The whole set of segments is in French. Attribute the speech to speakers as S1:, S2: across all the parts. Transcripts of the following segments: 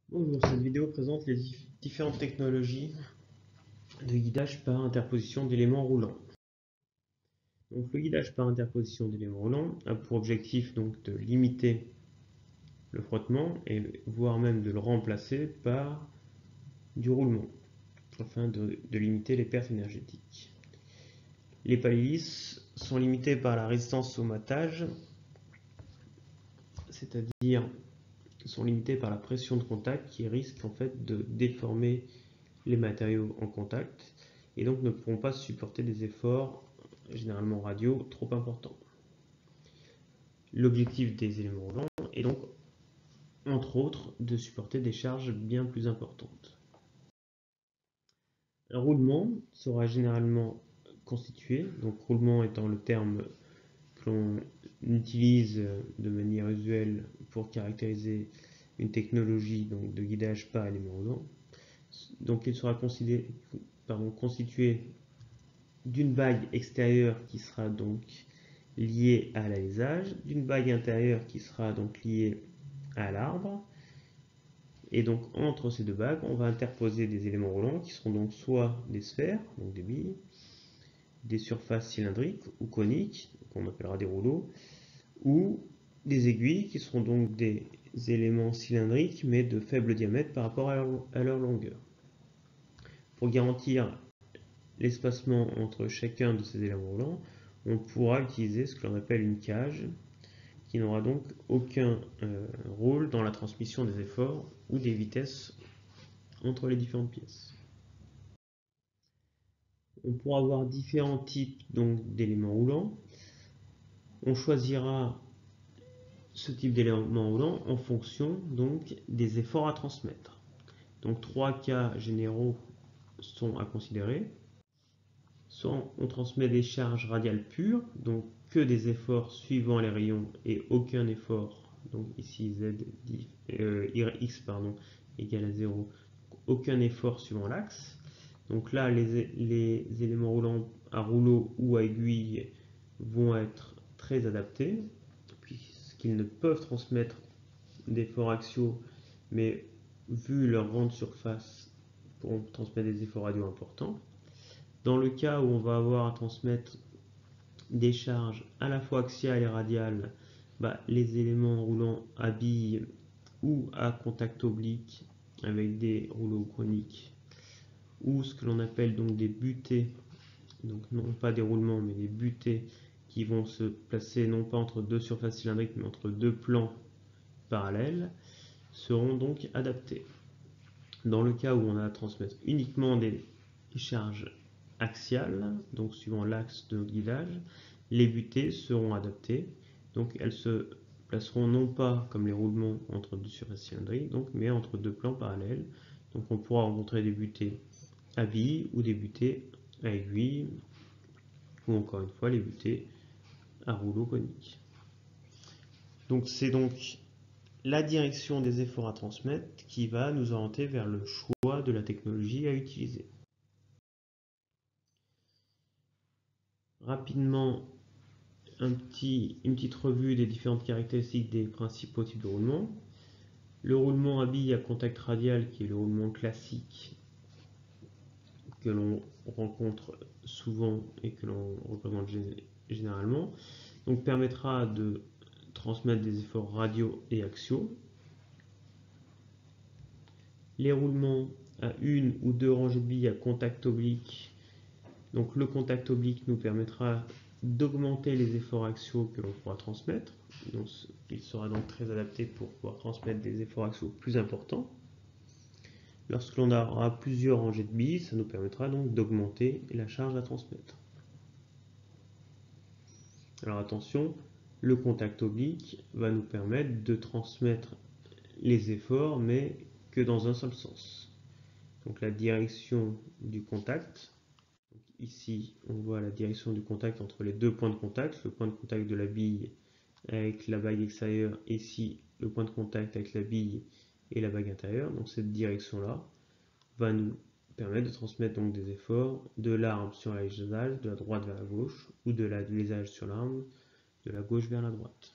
S1: Bonjour, cette vidéo présente les différentes technologies de guidage par interposition d'éléments roulants. Donc, le guidage par interposition d'éléments roulants a pour objectif donc de limiter le frottement et voire même de le remplacer par du roulement afin de limiter les pertes énergétiques. Les pales lisses sont limitées par la résistance au matage, c'est-à-dire sont limitées par la pression de contact qui risque en fait de déformer les matériaux en contact et donc ne pourront pas supporter des efforts généralement radio trop importants. L'objectif des éléments roulants est donc entre autres de supporter des charges bien plus importantes. Un roulement sera généralement constitué, donc roulement étant le terme que l'on utilise de manière usuelle pour caractériser une technologie donc, de guidage par éléments roulants. Donc il sera constitué d'une bague extérieure qui sera donc liée à l'alésage, d'une bague intérieure qui sera donc liée à l'arbre, et donc entre ces deux bagues, on va interposer des éléments roulants qui seront donc soit des sphères, donc des billes, des surfaces cylindriques ou coniques, qu'on appellera des rouleaux, ou des aiguilles qui seront donc des éléments cylindriques mais de faible diamètre par rapport à leur longueur. Pour garantir l'espacement entre chacun de ces éléments roulants, on pourra utiliser ce que l'on appelle une cage qui n'aura donc aucun rôle dans la transmission des efforts ou des vitesses entre les différentes pièces. On pourra avoir différents types d'éléments roulants. On choisira ce type d'élément roulant en fonction donc des efforts à transmettre. Donc trois cas généraux sont à considérer. Soit on transmet des charges radiales pures, donc que des efforts suivant les rayons et aucun effort, donc ici x égale à 0, aucun effort suivant l'axe. Donc là, les éléments roulants à rouleau ou à aiguille vont être très adaptés, puisqu'ils ne peuvent transmettre d'efforts axiaux, mais vu leur grande surface, pourront transmettre des efforts radiaux importants. Dans le cas où on va avoir à transmettre des charges à la fois axiales et radiales, les éléments roulants à billes ou à contact oblique avec des rouleaux coniques, ou ce que l'on appelle donc des butées, donc non pas des roulements mais des butées qui vont se placer non pas entre deux surfaces cylindriques mais entre deux plans parallèles, seront donc adaptés. Dans le cas où on a à transmettre uniquement des charges axiales, donc suivant l'axe de guidage, les butées seront adaptées, donc elles se placeront non pas comme les roulements entre deux surfaces cylindriques, mais entre deux plans parallèles. Donc on pourra rencontrer des butées à billes ou des butées à aiguille, ou encore une fois les butées à rouleau conique. Donc c'est donc la direction des efforts à transmettre qui va nous orienter vers le choix de la technologie à utiliser. Rapidement, une petite revue des différentes caractéristiques des principaux types de roulement. Le roulement à billes à contact radial, qui est le roulement classique que l'on rencontre souvent et que l'on représente généralement, donc permettra de transmettre des efforts radiaux et axiaux. Les roulements à une ou deux rangées de billes à contact oblique, donc le contact oblique nous permettra d'augmenter les efforts axiaux que l'on pourra transmettre. Donc, il sera donc très adapté pour pouvoir transmettre des efforts axiaux plus importants. Lorsque l'on aura plusieurs rangées de billes, ça nous permettra donc d'augmenter la charge à transmettre. Alors attention, le contact oblique va nous permettre de transmettre les efforts, mais que dans un seul sens. Donc la direction du contact, ici on voit la direction du contact entre les deux points de contact, le point de contact de la bille avec la bague extérieure, et ici le point de contact avec la bille et la bague intérieure. Donc cette direction là va nous permettre de transmettre donc des efforts de l'arbre sur l'alésage, de la droite vers la gauche, ou de l'alésage sur l'arbre de la gauche vers la droite.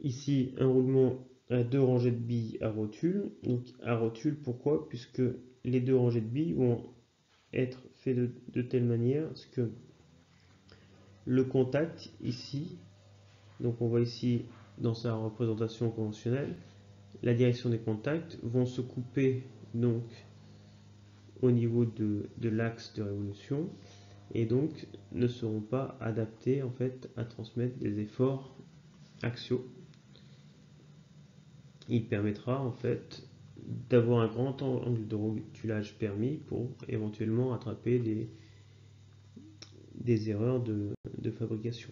S1: Ici un roulement à 2 rangées de billes à rotule. Donc à rotule, pourquoi? Puisque les 2 rangées de billes vont être faites de telle manière que le contact ici, donc on voit ici dans sa représentation conventionnelle, la direction des contacts vont se couper donc au niveau de l'axe de révolution et donc ne seront pas adaptés en fait à transmettre des efforts axiaux. Il permettra en fait d'avoir un grand angle de rotulage permis pour éventuellement attraper des erreurs de fabrication.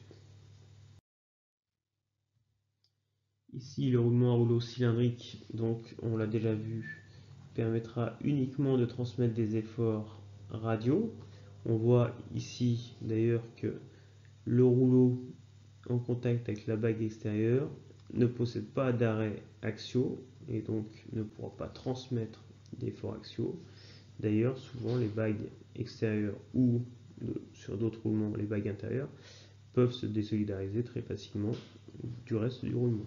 S1: Ici, le roulement à rouleau cylindrique, donc on l'a déjà vu, permettra uniquement de transmettre des efforts radiaux. On voit ici d'ailleurs que le rouleau en contact avec la bague extérieure ne possède pas d'arrêt axiaux et donc ne pourra pas transmettre d'efforts axiaux. D'ailleurs, souvent les bagues extérieures ou sur d'autres roulements, les bagues intérieures peuvent se désolidariser très facilement du reste du roulement.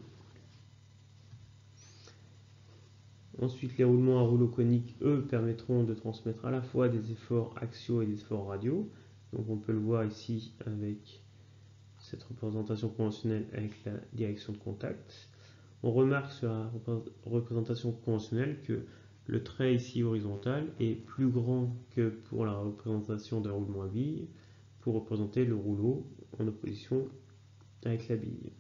S1: Ensuite, les roulements à rouleau conique, eux, permettront de transmettre à la fois des efforts axiaux et des efforts radiaux. Donc on peut le voir ici avec cette représentation conventionnelle avec la direction de contact. On remarque sur la représentation conventionnelle que le trait ici horizontal est plus grand que pour la représentation d'un roulement à bille pour représenter le rouleau en opposition avec la bille.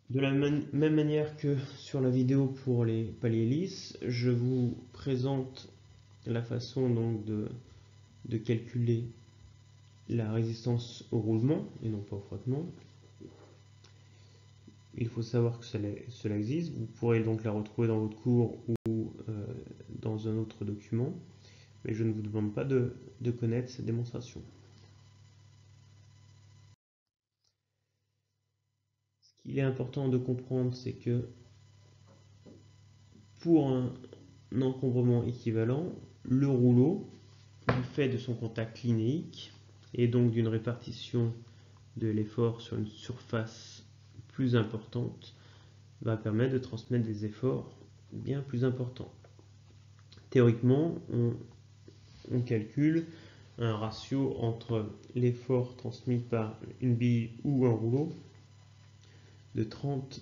S1: De la même manière que sur la vidéo pour les paliers lisses, je vous présente la façon donc de calculer la résistance au roulement et non pas au frottement. Il faut savoir que cela existe. Vous pourrez donc la retrouver dans votre cours ou dans un autre document, mais je ne vous demande pas de connaître cette démonstration. Ce qu'il est important de comprendre, c'est que pour un encombrement équivalent, le rouleau, du fait de son contact linéique et donc d'une répartition de l'effort sur une surface plus importante, va permettre de transmettre des efforts bien plus importants. Théoriquement, on calcule un ratio entre l'effort transmis par une bille ou un rouleau de 30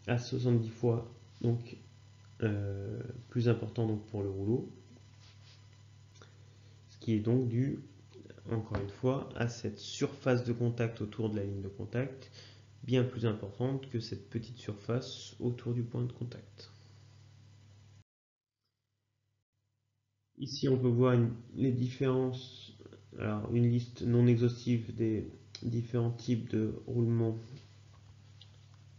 S1: à 70 fois donc plus important donc pour le rouleau, ce qui est donc dû encore une fois à cette surface de contact autour de la ligne de contact bien plus importante que cette petite surface autour du point de contact. Ici on peut voir les différences, alors une liste non exhaustive des différents types de roulements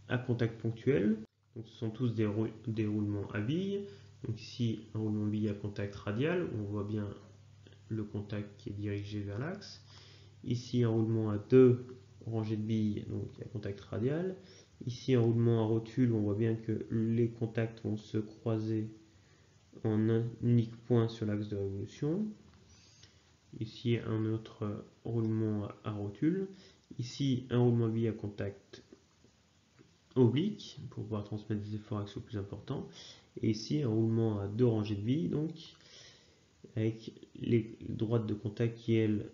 S1: à contact ponctuel. Donc, ce sont tous des roulements à billes. Donc ici un roulement bille à contact radial, on voit bien le contact qui est dirigé vers l'axe. Ici un roulement à 2 rangées de billes, donc à contact radial. Ici un roulement à rotule, on voit bien que les contacts vont se croiser en un unique point sur l'axe de révolution. Ici un autre roulement à rotule. Ici un roulement à billes à contact oblique pour pouvoir transmettre des efforts axiaux plus importants. Et ici un roulement à 2 rangées de billes, donc avec les droites de contact qui elles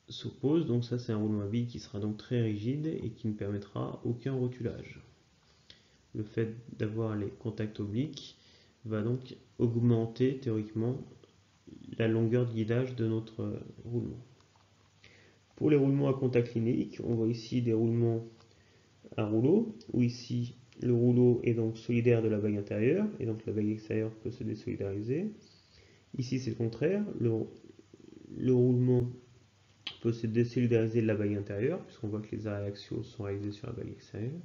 S1: s'opposent. Donc ça c'est un roulement à billes qui sera donc très rigide et qui ne permettra aucun rotulage. Le fait d'avoir les contacts obliques va donc augmenter théoriquement la longueur de guidage de notre roulement. Pour les roulements à contact linéique, on voit ici des roulements à rouleau, où ici le rouleau est donc solidaire de la bague intérieure, et donc la bague extérieure peut se désolidariser. Ici c'est le contraire, le roulement peut se désolidariser de la bague intérieure, puisqu'on voit que les arrêts axiaux sont réalisés sur la bague extérieure.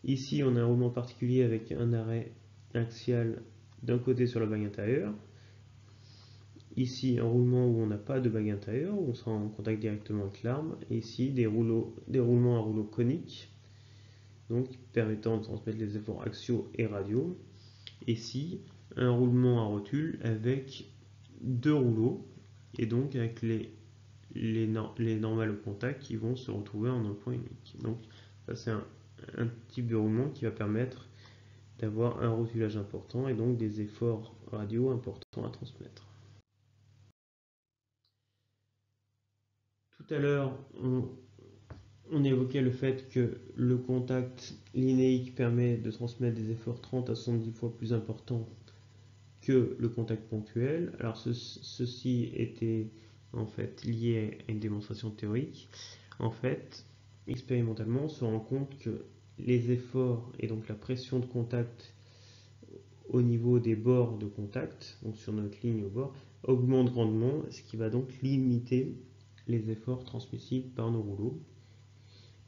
S1: Ici on a un roulement particulier avec un arrêt axial d'un côté sur la bague intérieure. Ici un roulement où on n'a pas de bague intérieure, où on sera en contact directement avec l'arme. Et ici des roulements à rouleau conique, donc permettant de transmettre les efforts axiaux et radiaux. Ici un roulement à rotule avec 2 rouleaux, et donc avec les normales au contact qui vont se retrouver en un point unique. Donc Ça, c'est un type de roulement qui va permettre d'avoir un rotulage important et donc des efforts radio importants à transmettre. Tout à l'heure, on évoquait le fait que le contact linéique permet de transmettre des efforts 30 à 70 fois plus importants que le contact ponctuel. Alors ceci était en fait lié à une démonstration théorique. En fait, expérimentalement, on se rend compte que les efforts et donc la pression de contact au niveau des bords de contact, donc sur notre ligne au bord, augmente grandement, ce qui va donc limiter les efforts transmissibles par nos rouleaux.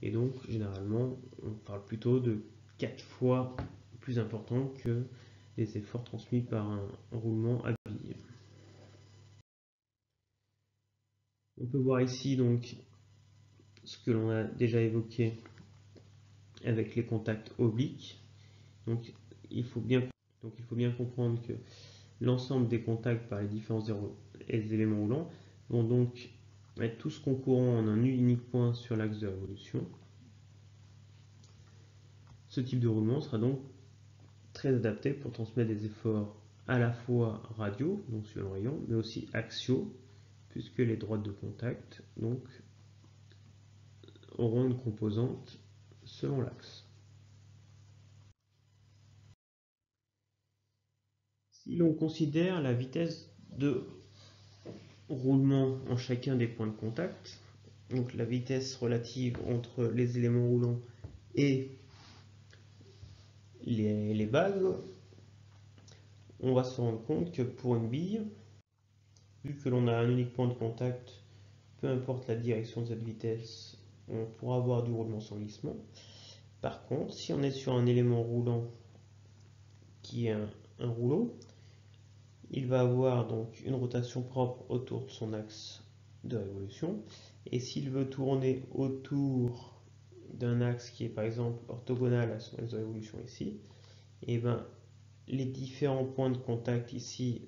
S1: Et donc, généralement, on parle plutôt de 4 fois plus important que les efforts transmis par un roulement à bille. On peut voir ici donc ce que l'on a déjà évoqué avec les contacts obliques. Donc il faut bien comprendre que l'ensemble des contacts par les différents éléments roulants vont donc être tous concourants en un unique point sur l'axe de révolution. Ce type de roulement sera donc très adapté pour transmettre des efforts à la fois radio, donc sur le rayon, mais aussi axiaux, puisque les droites de contact donc auront une composante selon l'axe. Si l'on considère la vitesse de roulement en chacun des points de contact, donc la vitesse relative entre les éléments roulants et les bagues, on va se rendre compte que pour une bille, vu que l'on a un unique point de contact, peu importe la direction de cette vitesse, on pourra avoir du roulement sans glissement. Par contre, si on est sur un élément roulant qui est un rouleau, il va avoir donc une rotation propre autour de son axe de révolution, et s'il veut tourner autour d'un axe qui est par exemple orthogonal à son axe de révolution ici, et ben les différents points de contact ici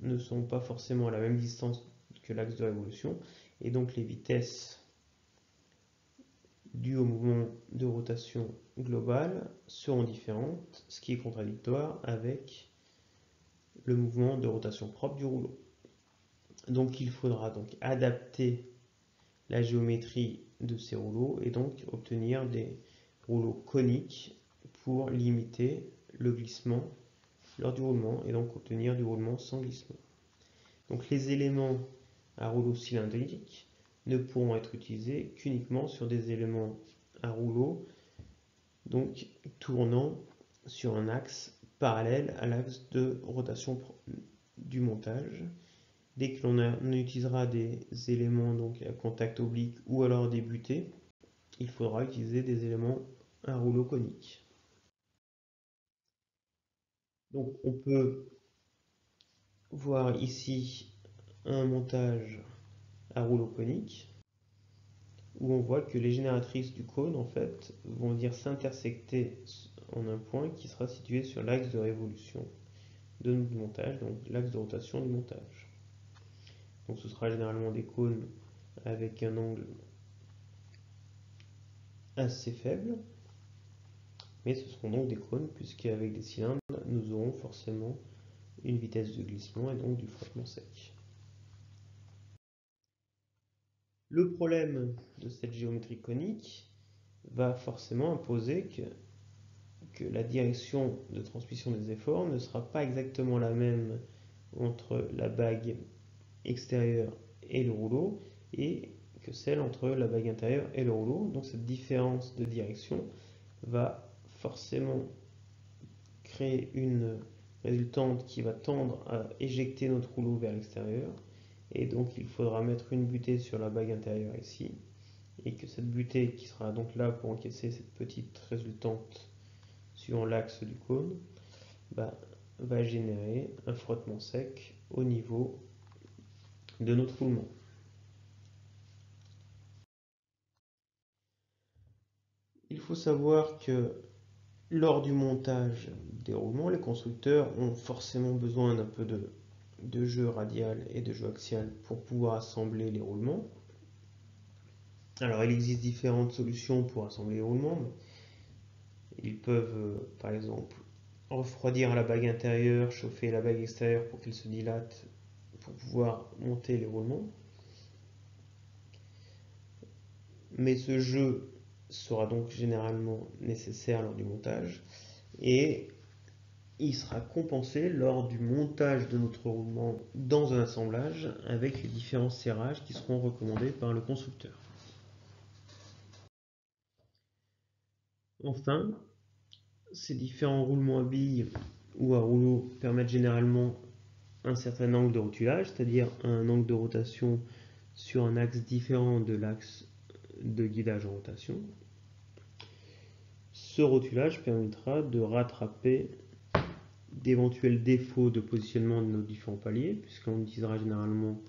S1: ne sont pas forcément à la même distance que l'axe de révolution, et donc les vitesses dues au mouvement de rotation global seront différentes, ce qui est contradictoire avec le mouvement de rotation propre du rouleau. Donc il faudra donc adapter la géométrie de ces rouleaux et donc obtenir des rouleaux coniques pour limiter le glissement lors du roulement et donc obtenir du roulement sans glissement. Donc les éléments à rouleau cylindrique ne pourront être utilisés qu'uniquement sur des éléments à rouleau donc tournant sur un axe parallèle à l'axe de rotation du montage. Dès que l'on utilisera des éléments donc à contact oblique ou alors des butées, il faudra utiliser des éléments à rouleau conique. Donc on peut voir ici un montage à rouleau conique où on voit que les génératrices du cône en fait vont venir s'intersecter en un point qui sera situé sur l'axe de révolution de notre montage, donc l'axe de rotation du montage. Donc ce sera généralement des cônes avec un angle assez faible, mais ce seront donc des cônes puisqu'avec des cylindres nous aurons forcément une vitesse de glissement et donc du frottement sec. Le problème de cette géométrie conique va forcément imposer que la direction de transmission des efforts ne sera pas exactement la même entre la bague extérieure et le rouleau et que celle entre la bague intérieure et le rouleau. Donc cette différence de direction va forcément créer une résultante qui va tendre à éjecter notre rouleau vers l'extérieur, et donc il faudra mettre une butée sur la bague intérieure ici, et que cette butée qui sera donc là pour encaisser cette petite résultante suivant l'axe du cône va générer un frottement sec au niveau de notre roulement. Il faut savoir que lors du montage des roulements, les constructeurs ont forcément besoin d'un peu de jeu radial et de jeu axial pour pouvoir assembler les roulements. Alors il existe différentes solutions pour assembler les roulements. Ils peuvent par exemple refroidir la bague intérieure, chauffer la bague extérieure pour qu'elle se dilate pour pouvoir monter les roulements. Mais ce jeu sera donc généralement nécessaire lors du montage et il sera compensé lors du montage de notre roulement dans un assemblage avec les différents serrages qui seront recommandés par le constructeur. Enfin, ces différents roulements à billes ou à rouleau permettent généralement un certain angle de rotulage, c'est-à-dire un angle de rotation sur un axe différent de l'axe de guidage en rotation. Ce rotulage permettra de rattraper d'éventuels défauts de positionnement de nos différents paliers, puisqu'on utilisera généralement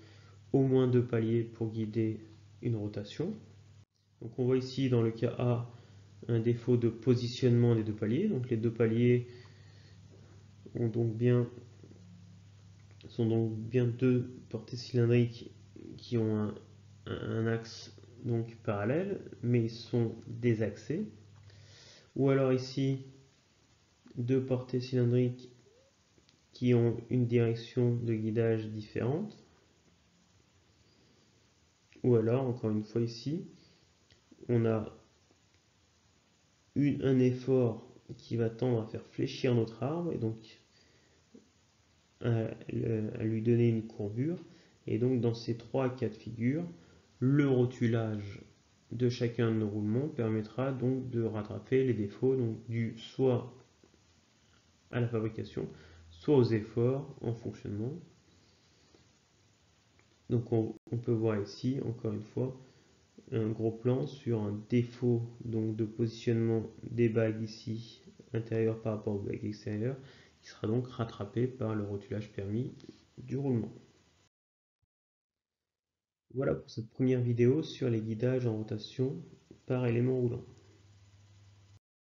S1: au moins 2 paliers pour guider une rotation. Donc on voit ici dans le cas A un défaut de positionnement des 2 paliers. Donc les 2 paliers sont donc bien 2 portées cylindriques qui ont un axe donc parallèle, mais ils sont désaxés. Ou alors ici 2 portées cylindriques qui ont une direction de guidage différente. Ou alors, encore une fois ici, on a un effort qui va tendre à faire fléchir notre arbre et donc à lui donner une courbure. Et donc dans ces 3 cas de figure, le rotulage de chacun de nos roulements permettra donc de rattraper les défauts donc dus soit à la fabrication, soit aux efforts en fonctionnement. Donc on peut voir ici, encore une fois, un gros plan sur un défaut donc de positionnement des bagues ici intérieures par rapport aux bagues extérieures qui sera donc rattrapé par le rotulage permis du roulement. Voilà pour cette première vidéo sur les guidages en rotation par élément roulant.